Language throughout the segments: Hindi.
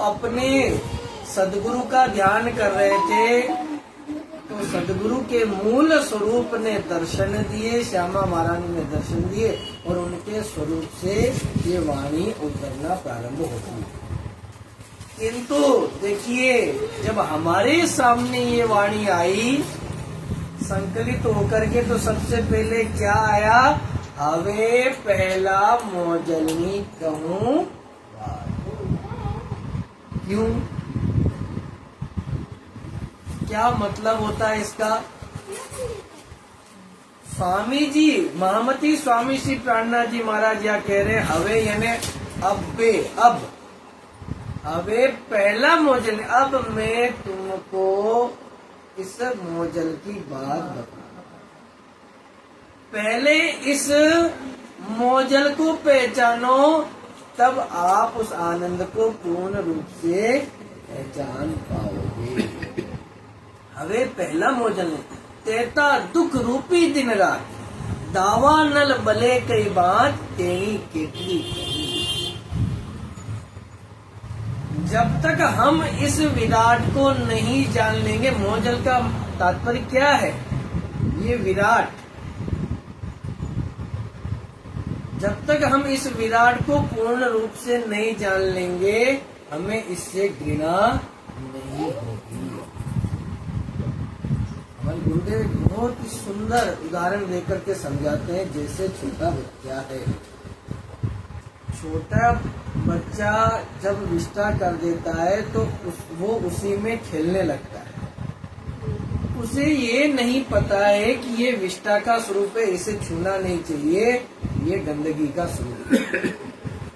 अपने सदगुरु का ध्यान कर रहे थे तो सदगुरु के मूल स्वरूप ने दर्शन दिए, श्यामा महारानी ने दर्शन दिए और उनके स्वरूप से ये वाणी उतरना प्रारंभ होती है। किंतु देखिए, जब हमारे सामने ये वाणी आई संकलित होकर के, तो सबसे पहले क्या आया? हवे पहला मोजलनी कहूं। क्यों? क्या मतलब होता है इसका? स्वामी जी, महामती स्वामी श्री प्राणनाथ जी महाराज या कह रहे हवे यानी अब हवे पहला मोजल। अब मैं तुमको इस मोजल की बात बता, पहले इस मोजल को पहचानो, तब आप उस आनंद को पूर्ण रूप से पहचान पाओगे। हवे पहला मोजल तेता दुख रूपी दिन रात, दावा नल बले कई बात तेरी केटली। जब तक हम इस विराट को नहीं जान लेंगे, मोजल का तात्पर्य क्या है? ये विराट। जब तक हम इस विराट को पूर्ण रूप से नहीं जान लेंगे, हमें इससे घृणा नहीं होगी। हमारे गुरुदेव बहुत ही सुंदर उदाहरण देकर के समझाते हैं। जैसे छोटा बच्चा है, छोटा बच्चा जब विष्टा कर देता है तो वो उसी में खेलने लगता है। उसे ये नहीं पता है कि ये विष्टा का स्वरूप है, इसे छूना नहीं चाहिए, ये गंदगी का स्वरूप है।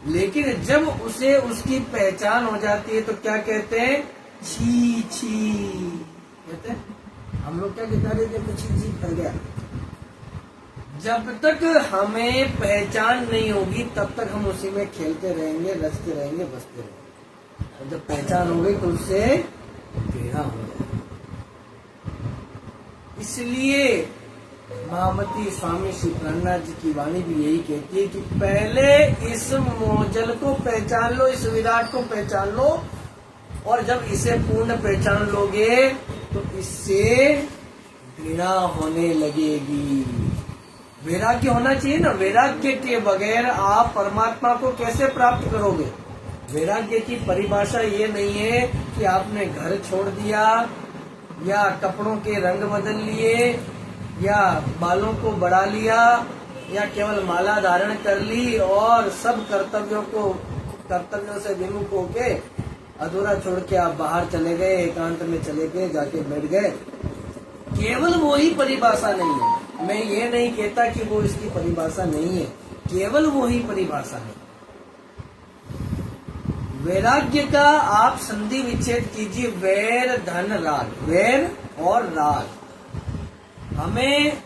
लेकिन जब उसे उसकी पहचान हो जाती है तो क्या कहते हैं? छी छी कहते हैं। हम लोग क्या कहते हैं? छी छी कर गया। जब तक हमें पहचान नहीं होगी तब तक हम उसी में खेलते रहेंगे, रचते रहेंगे, बसते रहेंगे। और जब पहचान हो गई तो उससे घृणा हो जाएगी। इसलिए महामती स्वामी श्री प्राणनाथ जी की वाणी भी यही कहती है कि पहले इस मोजल को पहचान लो, इस विराट को पहचान लो, और जब इसे पूर्ण पहचान लोगे तो इससे घृणा होने लगेगी। वैराग्य होना चाहिए ना। वैराग्य के बगैर आप परमात्मा को कैसे प्राप्त करोगे? वैराग्य की परिभाषा ये नहीं है कि आपने घर छोड़ दिया या कपड़ों के रंग बदल लिए या बालों को बढ़ा लिया या केवल माला धारण कर ली और सब कर्तव्यों से विमुख होके अधूरा छोड़ के आप बाहर चले गए, एकांत में चले गए, जाके बैठ गए। केवल वो ही परिभाषा नहीं है। मैं ये नहीं कहता कि वो इसकी परिभाषा नहीं है, केवल वो ही परिभाषा है। वैराग्य का आप संधि विच्छेद कीजिए। वैर धन राग, वैर और राग। हमें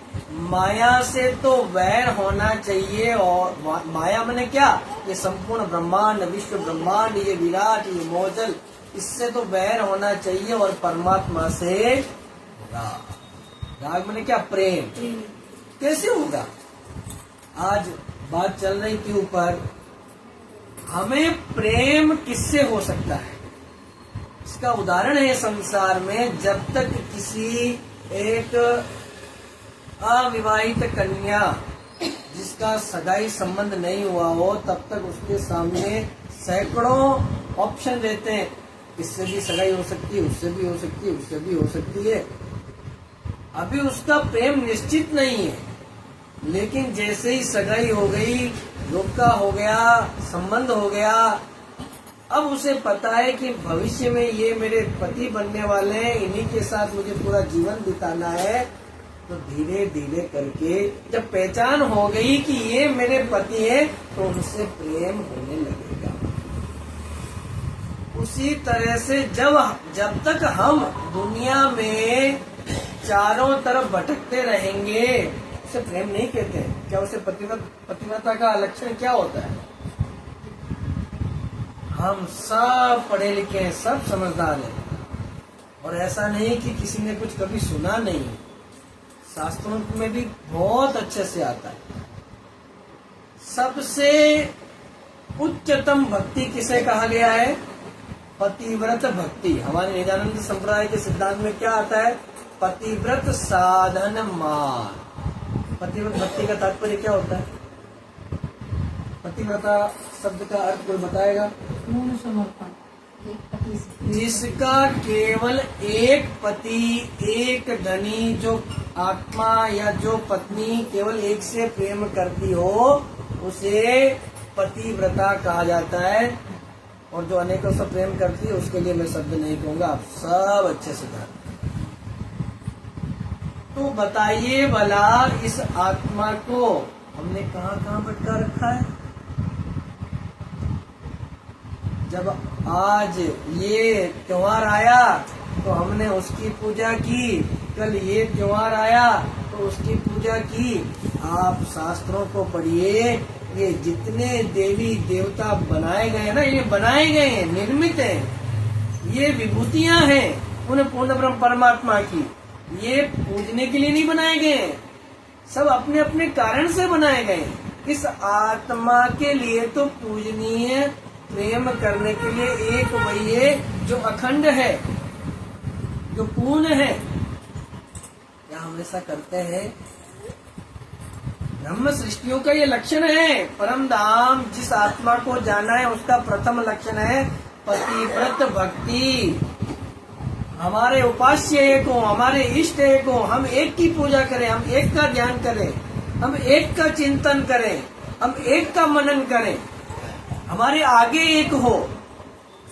माया से तो वैर होना चाहिए। और माया माने क्या? ये संपूर्ण ब्रह्मांड, विश्व ब्रह्मांड, ये विराट, ये मोजल, इससे तो वैर होना चाहिए। और परमात्मा से राग। राग माने क्या? प्रेम। कैसे होगा? आज बात चल रही थी ऊपर, हमें प्रेम किससे हो सकता है? इसका उदाहरण है संसार में, जब तक किसी एक अविवाहित कन्या जिसका सगाई संबंध नहीं हुआ हो, तब तक उसके सामने सैकड़ों ऑप्शन रहते हैं। इससे भी सगाई हो सकती है, उससे भी हो सकती है, उससे भी हो सकती है। अभी उसका प्रेम निश्चित नहीं है, लेकिन जैसे ही सगाई हो गई, रोका हो गया, संबंध हो गया, अब उसे पता है कि भविष्य में ये मेरे पति बनने वाले हैं, इन्हीं के साथ मुझे पूरा जीवन बिताना है। तो धीरे धीरे करके जब पहचान हो गई कि ये मेरे पति हैं, तो उनसे प्रेम होने लगेगा। उसी तरह से जब तक हम दुनिया में चारों तरफ भटकते रहेंगे, उसे प्रेम नहीं कहते। क्या उसे पतिव्रता का लक्षण क्या होता है? हम सब पढ़े लिखे हैं, सब समझदार हैं, और ऐसा नहीं कि किसी ने कुछ कभी सुना नहीं। शास्त्रों में भी बहुत अच्छे से आता है। सबसे उच्चतम भक्ति किसे कहा गया है? पतिव्रत भक्ति। हमारे निजानंद संप्रदाय के सिद्धांत में क्या आता है? पतिव्रत साधन मार्ग। पतिव्रत भक्ति का तात्पर्य क्या होता है? पतिव्रता शब्द का अर्थ कोई बताएगा? पूर्ण समर्पण, एक पति से। जिसका केवल एक पति, एक धनी, जो आत्मा या जो पत्नी केवल एक से प्रेम करती हो, उसे पतिव्रता कहा जाता है। और जो अनेकों से प्रेम करती है उसके लिए मैं शब्द नहीं कहूंगा, आप सब अच्छे से जानते हैं। तो बताइए भला, इस आत्मा को हमने कहाँ कहाँ भटका रखा है? जब आज ये त्योहार आया तो हमने उसकी पूजा की, कल ये त्योहार आया तो उसकी पूजा की। आप शास्त्रों को पढ़िए, ये जितने देवी देवता बनाए गए ना, ये बनाए गए हैं, निर्मित हैं, ये विभूतियां हैं उन पूर्ण ब्रह्म परमात्मा की। ये पूजने के लिए नहीं बनाए गए हैं, सब अपने अपने कारण से बनाए गए हैं। इस आत्मा के लिए तो पूजनीय, प्रेम करने के लिए एक वही है जो अखंड है, जो पूर्ण है। क्या हम ऐसा करते हैं? ब्रह्म सृष्टियों का ये लक्षण है। परम धाम जिस आत्मा को जाना है उसका प्रथम लक्षण है पतिव्रत भक्ति। हमारे उपास्य एक हो, हमारे इष्ट एक हो, हम एक की पूजा करें, हम एक का ध्यान करें, हम एक का चिंतन करें, हम एक का मनन करें, हमारे आगे एक हो,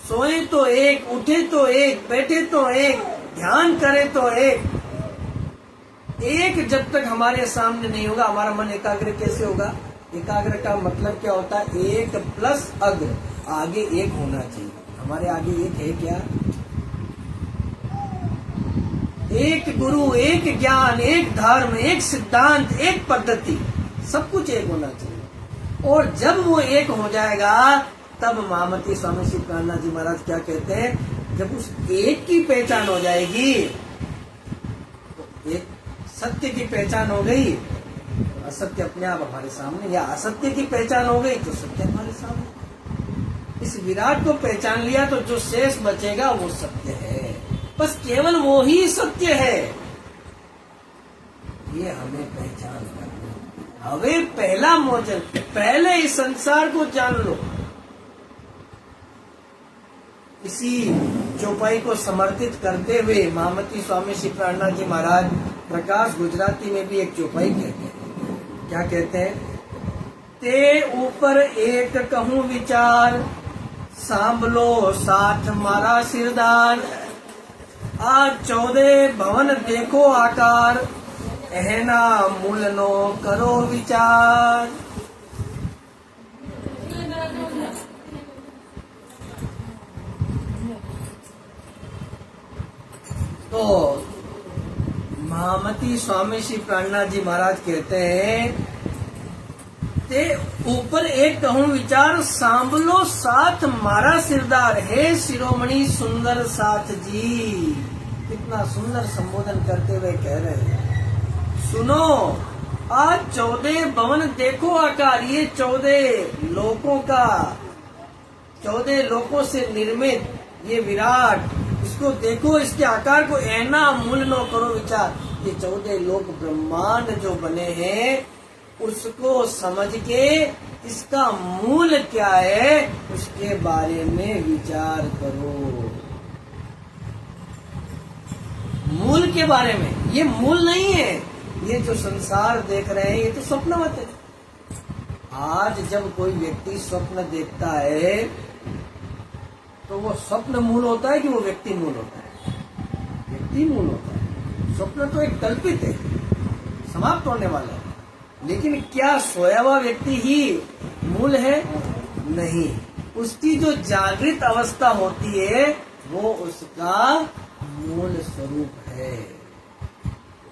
सोए तो एक, उठे तो एक, बैठे तो एक, ध्यान करें तो एक। एक जब तक हमारे सामने नहीं होगा, हमारा मन एकाग्र कैसे होगा? एकाग्र का मतलब क्या होता है? एक प्लस अग्र, आगे एक होना चाहिए। हमारे आगे एक है क्या? एक गुरु, एक ज्ञान, एक धर्म, एक सिद्धांत, एक पद्धति, सब कुछ एक होना चाहिए। और जब वो एक हो जाएगा तब महामती स्वामी श्री प्राणनाथ जी महाराज क्या कहते हैं? जब उस एक की पहचान हो जाएगी तो एक सत्य की पहचान हो गई, असत्य अपने आप हमारे सामने, या असत्य की पहचान हो गई तो सत्य हमारे सामने। इस विराट को पहचान लिया तो जो शेष बचेगा वो सत्य है, बस केवल वो ही सत्य है। ये हमें पहचान करना। हमें पहला मोचन, पहले इस संसार को जान लो। इसी चौपाई को समर्पित करते हुए महामती स्वामी श्री प्राणनाथ जी महाराज प्रकाश गुजराती में भी एक चौपाई कहते हैं। क्या कहते हैं? ते ऊपर एक कहूं विचार, सांभलो साथ मारा सिरदार। आज 14 भवन देखो आकार, एहना मूल नो करो विचार। तो महामती स्वामी श्री प्राणनाथ जी महाराज कहते हैं, ते ऊपर एक कहूं विचार, सांभलो साथ मारा सिरदार। हे शिरोमणि सुंदर साथ जी, कितना सुंदर संबोधन करते हुए कह रहे हैं। सुनो, आज 14 भवन देखो आकार, ये 14 लोकों का, 14 लोकों से निर्मित ये विराट, इसको देखो, इसके आकार को ऐना मूल नो करो विचार। ये 14 लोक ब्रह्मांड जो बने हैं उसको समझ के इसका मूल क्या है उसके बारे में विचार करो। मूल के बारे में, ये मूल नहीं है। ये जो संसार देख रहे हैं ये तो स्वप्नवत है। आज जब कोई व्यक्ति स्वप्न देखता है तो वो स्वप्न मूल होता है कि वो व्यक्ति मूल होता है? व्यक्ति मूल होता है। स्वप्न तो एक कल्पित है, समाप्त होने वाला है। लेकिन क्या सोया हुआ व्यक्ति ही मूल है? नहीं, उसकी जो जागृत अवस्था होती है वो उसका मूल स्वरूप है।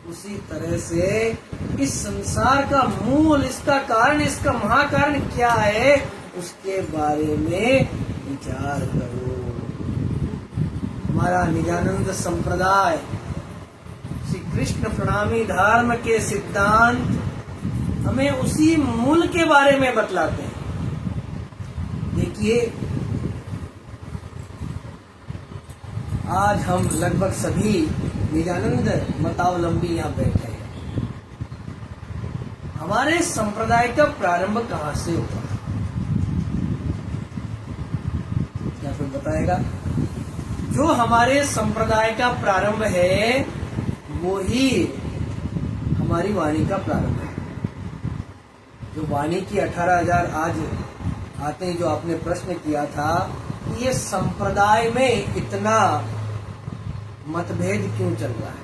उसी तरह से इस संसार का मूल, इसका कारण, इसका महाकारण क्या है उसके बारे में विचार करो। हमारा निजानंद संप्रदाय श्री कृष्ण प्रणामी धर्म के सिद्धांत हमें उसी मूल के बारे में बतलाते हैं। देखिए, आज हम लगभग सभी निजानंद मतावलंबी यहाँ बैठे हैं। हमारे संप्रदाय का प्रारंभ कहाँ से हुआ? क्या कोई बताएगा? जो हमारे संप्रदाय का प्रारंभ है वो ही हमारी वाणी का प्रारंभ है। जो वाणी की 18,000 आज आते हैं, जो आपने प्रश्न किया था कि ये संप्रदाय में इतना मतभेद क्यों चल रहा है,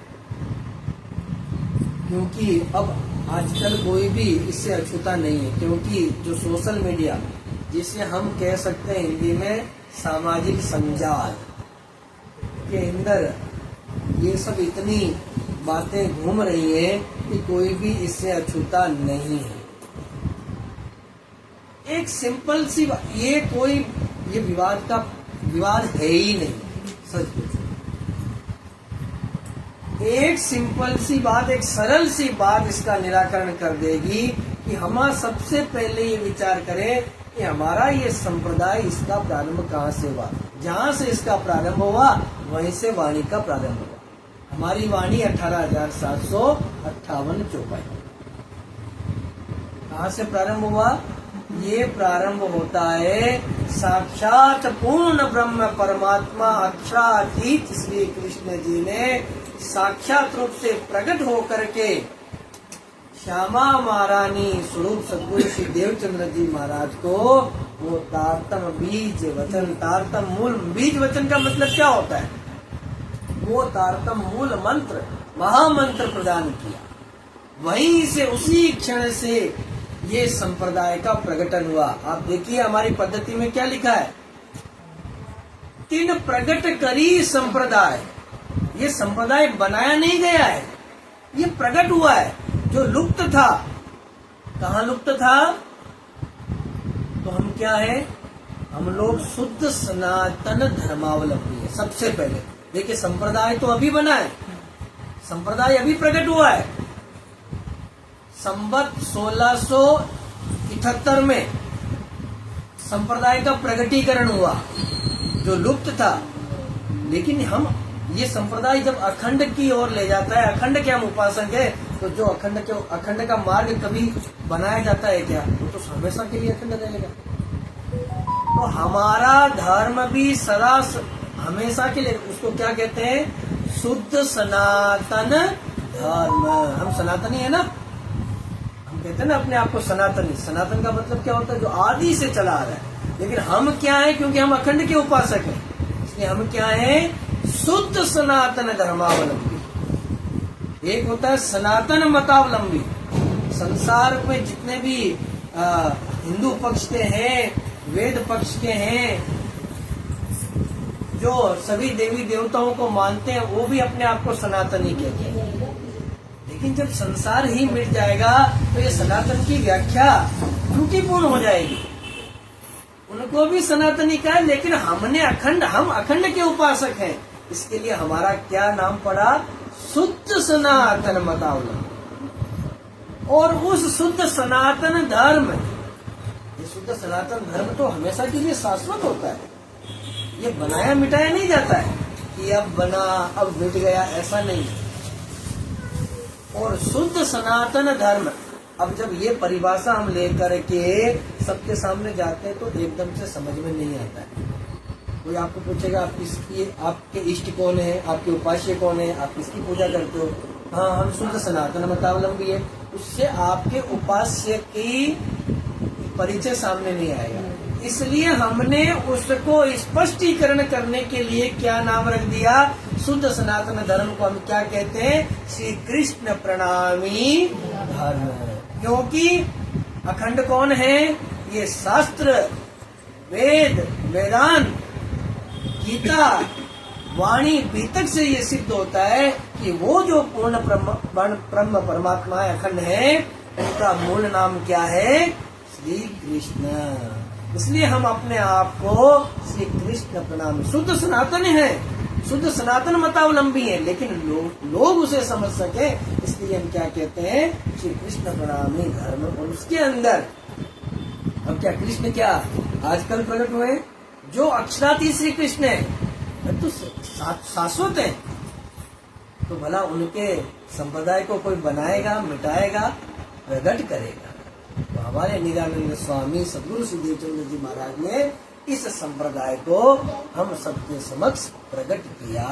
क्योंकि अब आजकल कोई भी इससे अछूता नहीं है। क्योंकि जो सोशल मीडिया, जिसे हम कह सकते हैं हिंदी में सामाजिक संजाल के अंदर ये सब इतनी बातें घूम रही हैं कि कोई भी इससे अछूता नहीं है। एक सिंपल सी बात, ये विवाद है ही नहीं। सच पूछो, एक सिंपल सी बात, एक सरल सी बात इसका निराकरण कर देगी कि हम सबसे पहले ये विचार करें कि हमारा ये संप्रदाय, इसका प्रारंभ कहाँ से हुआ। जहाँ से इसका प्रारंभ हुआ वहीं से वाणी का प्रारंभ हुआ। हमारी वाणी 18,758 चौपाई। कहाँ से प्रारंभ हुआ? ये प्रारंभ होता है साक्षात पूर्ण ब्रह्म परमात्मा अक्षरातीत श्री कृष्ण जी ने साक्षात रूप से प्रकट होकर के श्यामा महारानी स्वरूप सद्गुरु श्री देवचंद्र जी महाराज को वो तारतम बीज वचन, तारतम मूल बीज वचन का मतलब क्या होता है? वो तारतम मूल मंत्र, महामंत्र प्रदान किया। वहीं से उसी क्षण से ये संप्रदाय का प्रकटन हुआ। आप देखिए हमारी पद्धति में क्या लिखा है, तीन प्रकट करी संप्रदाय। ये संप्रदाय बनाया नहीं गया है, ये प्रकट हुआ है। जो लुप्त था, कहाँ लुप्त था? तो हम क्या है? हम लोग शुद्ध सनातन धर्मावलंबी है। सबसे पहले देखिए, संप्रदाय तो अभी बना है, संप्रदाय अभी प्रकट हुआ है। संवत 1678 में संप्रदाय का प्रकटीकरण हुआ, जो लुप्त था। लेकिन हम ये संप्रदाय जब अखंड की ओर ले जाता है, अखंड के हम उपासक है, तो जो अखंड का मार्ग कभी बनाया जाता है क्या? वो तो हमेशा के लिए अखंड रहेगा। तो हमारा धर्म भी सदा हमेशा के लिए, उसको क्या कहते हैं? शुद्ध सनातन धर्म। हम सनातनी है ना, हम कहते हैं ना अपने आप को सनातनी। सनातन का मतलब क्या होता है? जो आदि से चला आ रहा है। लेकिन हम क्या है? क्योंकि हम अखंड के उपासक हैं, इसलिए हम क्या है? शुद्ध सनातन धर्मावलंबी। एक होता है सनातन मतावलंबी। संसार में जितने भी हिंदू पक्ष के हैं, वेद पक्ष के हैं, जो सभी देवी देवताओं को मानते हैं, वो भी अपने आप को सनातनी कहते हैं। लेकिन जब संसार ही मिट जाएगा तो ये सनातन की व्याख्या त्रुटिपूर्ण हो जाएगी। उनको भी सनातनी का है, लेकिन हम अखंड के उपासक हैं, इसके लिए हमारा क्या नाम पड़ा? शुद्ध सनातन मतावलंबी। और उस शुद्ध सनातन धर्म, ये शुद्ध सनातन धर्म तो हमेशा के लिए शाश्वत होता है। ये बनाया मिटाया नहीं जाता है कि अब बना अब मिट गया, ऐसा नहीं। और शुद्ध सनातन धर्म, अब जब ये परिभाषा हम लेकर के सबके सामने जाते हैं तो एकदम से समझ में नहीं आता है। कोई आपको पूछेगा आपके इष्ट कौन है, आपके उपास्य कौन है, आप किसकी पूजा करते हो? हाँ, हम शुद्ध सनातन मतावलंबी है। उससे आपके उपास्य की परिचय सामने नहीं आएगा। इसलिए हमने उसको स्पष्टीकरण करने के लिए क्या नाम रख दिया? शुद्ध सनातन धर्म को हम क्या कहते हैं? श्री कृष्ण प्रणामी धर्म। क्योंकि अखंड कौन है? ये शास्त्र, वेद, वेदांत, गीता, वाणी, बीतक से ये सिद्ध होता है कि वो जो पूर्ण ब्रह्म परमात्मा अखंड है, उनका मूल नाम क्या है? श्री कृष्ण। इसलिए हम अपने आप को श्री कृष्ण प्रणामी, शुद्ध सनातन है, शुद्ध सनातन मतावलंबी है। लेकिन लोग उसे समझ सके, इसलिए हम क्या कहते हैं? श्री कृष्ण प्रणामी धर्म। और उसके अंदर अब क्या कृष्ण क्या आजकल प्रकट हुए? जो अक्षरातीत श्री कृष्ण है, तो शाश्वत है, तो भला उनके संप्रदाय को कोई बनाएगा, मिटाएगा, प्रकट करेगा। तो हमारे निरानंद स्वामी सद्गुरु सुखदेव चंद्र जी महाराज ने इस संप्रदाय को हम सबके समक्ष प्रकट किया।